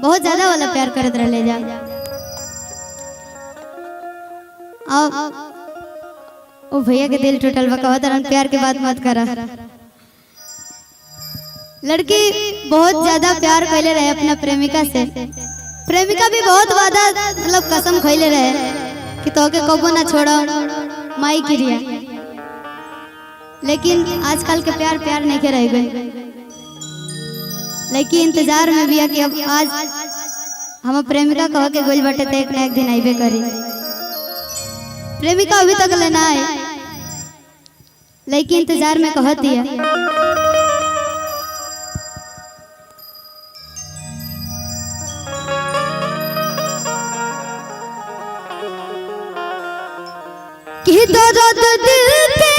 बहुत ज्यादा वाला प्यार करत रहे जा। अब ओ भैया के दिल टूटल बा, कहत रहन प्यार के बात मत करा। लड़की बहुत ज्यादा प्यार कैले रहे अपना प्रेमिका से। प्रेमिका भी बहुत वादा मतलब कसम खैले रहे कि तोके कबो ना छोड़ो माई क्रिया। लेकिन आजकल के प्यार प्यार नहीं के रह गए। लेकिन इंतजार में भी है कि अब आज हम प्रेमिका कह के गोल बटे तो एक ना एक दिन आइबे करी। प्रेमिका अभी तक लेना है लेकिन इंतजार में कहती है। कि दर्द दिल पे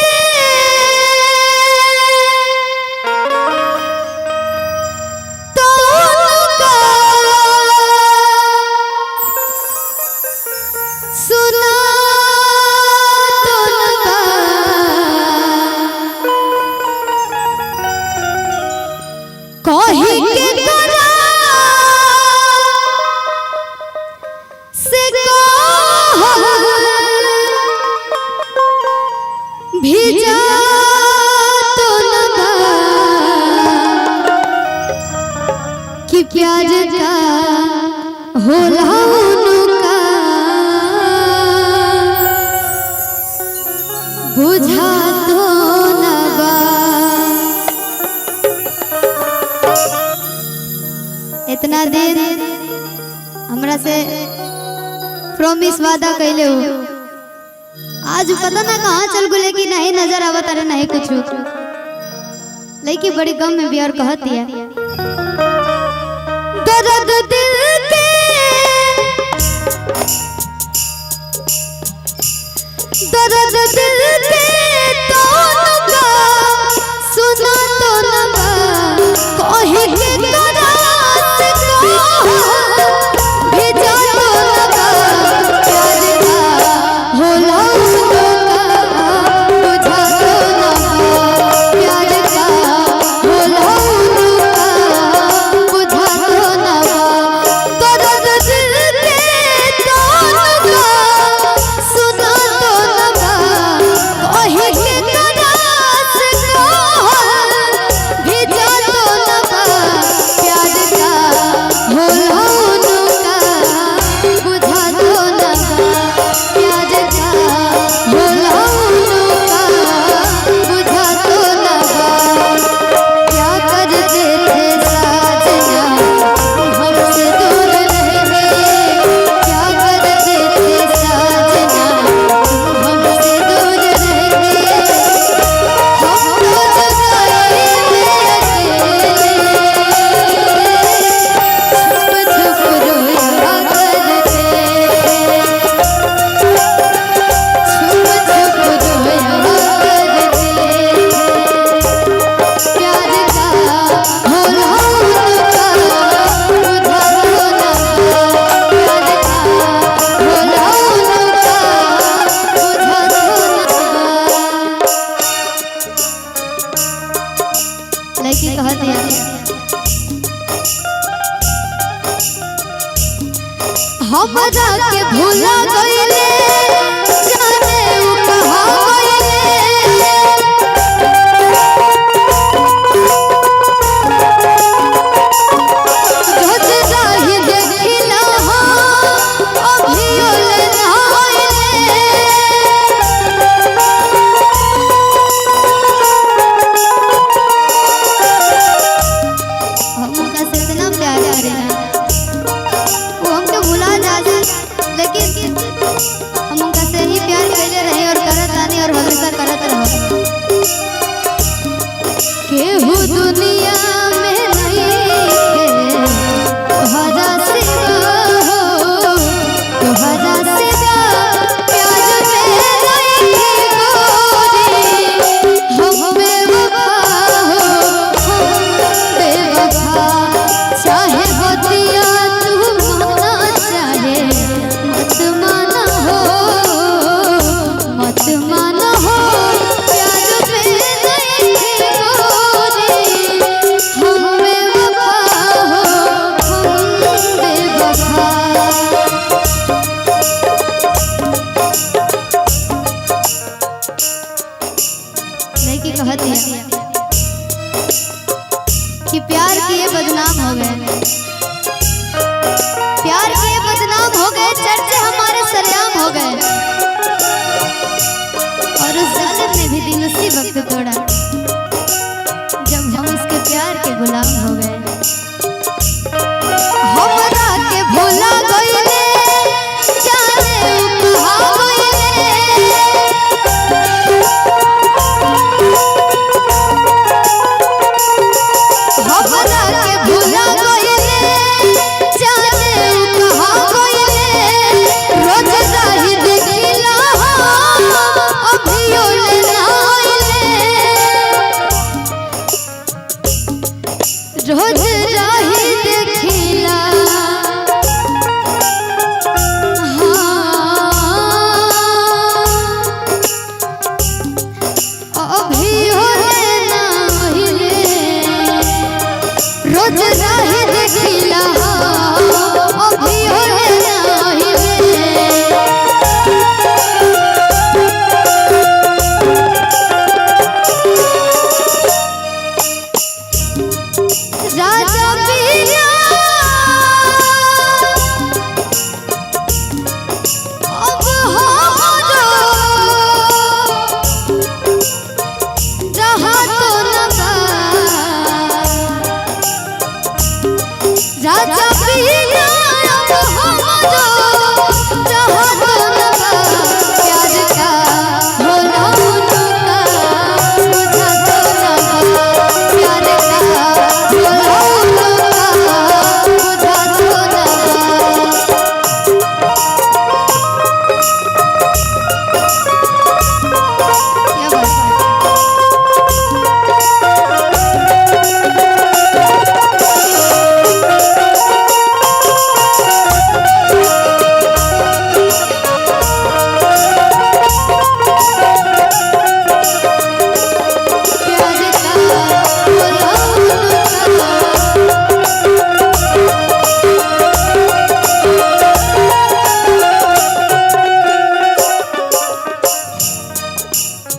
सुना कहीं के करा से भेजा तो लगा कि प्यार का होला उनका बुझा तो लगा। इतना दिन हमरा से प्रॉमिस वादा कैले हो, आज पता ना कहाँ चल गुले कि नहीं नजर आवत अरे नहीं कुछ। लड़की बड़ी गम में भी और कहती है दर्द दिल के दर्द दिल के तो सुना तो लगा कहीं के करा से भेजा तो लगा प्यार का होला बुझा तो लगा प्यार का होला बुझा तो लगा। दर्द दिल के तो सुना तो लगा कहीं के करा से भेजा तो लगा प्यार का होला बुझा तो लगा प्यार का होला बुझा तो लगा। क्या करते थे साजना हमसे दूर रहने, क्या करते थे साजना हमसे दूर रहने। हम तो जगाए थे अकेले छुप छुप रोया करते, छुप छुप रोया करते। प्यार का होला उनका बुझा तो लगा प्यार का होला उनका बुझा तो लगा। लड़की कहती है हमरा के भूला गईले जाने उ कहाँ गईले। रोज राही देखिला अभियो ले नाइले। हम उनका से इतना प्यार करें वो हमको भुला जाए, लेकिन हम उनका से ही प्यार कैले रहे और करत आने और हमेशा करत रहो। केहू दुनिया में नहीं है तुम्हारा सिवा हो, तुम्हारा सिवा प्यार में नहीं गोरी। हम बेवफा हो हम बेवफा, चाहे बतिया तू माना चाहे मत माना हो, मत माना हो।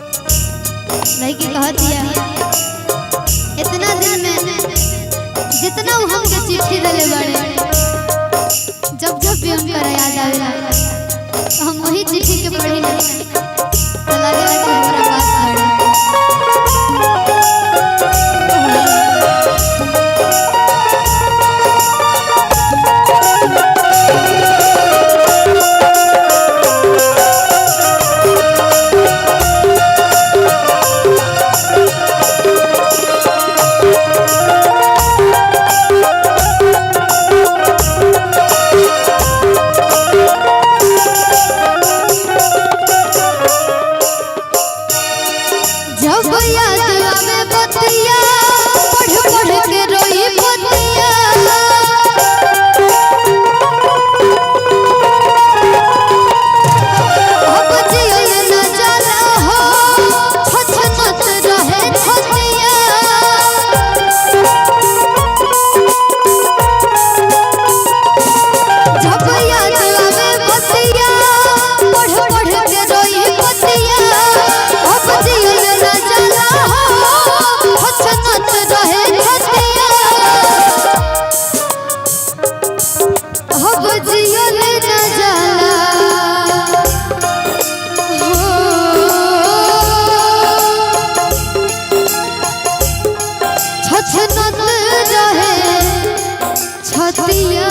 लड़की कह दिया इतना दिन में जितना वो हमके चिट्ठी दले बड़े, जब जब भी उनका याद आवेला तो हम वही चिट्ठी के पढ़ी ना तो लगेला कि हमारा पास खड़े। जब याद आवे बतिया पढ़ पढ़ के रोई बतिया, अब जियल न जाला हो छछनत रहे छतिया। जब याद आवे बतिया पढ़ पढ़ के रोई बतिया, अब जियल न जाला हो छछनत रहे छतिया। अब जियल न जाला छछनत रहे छतिया।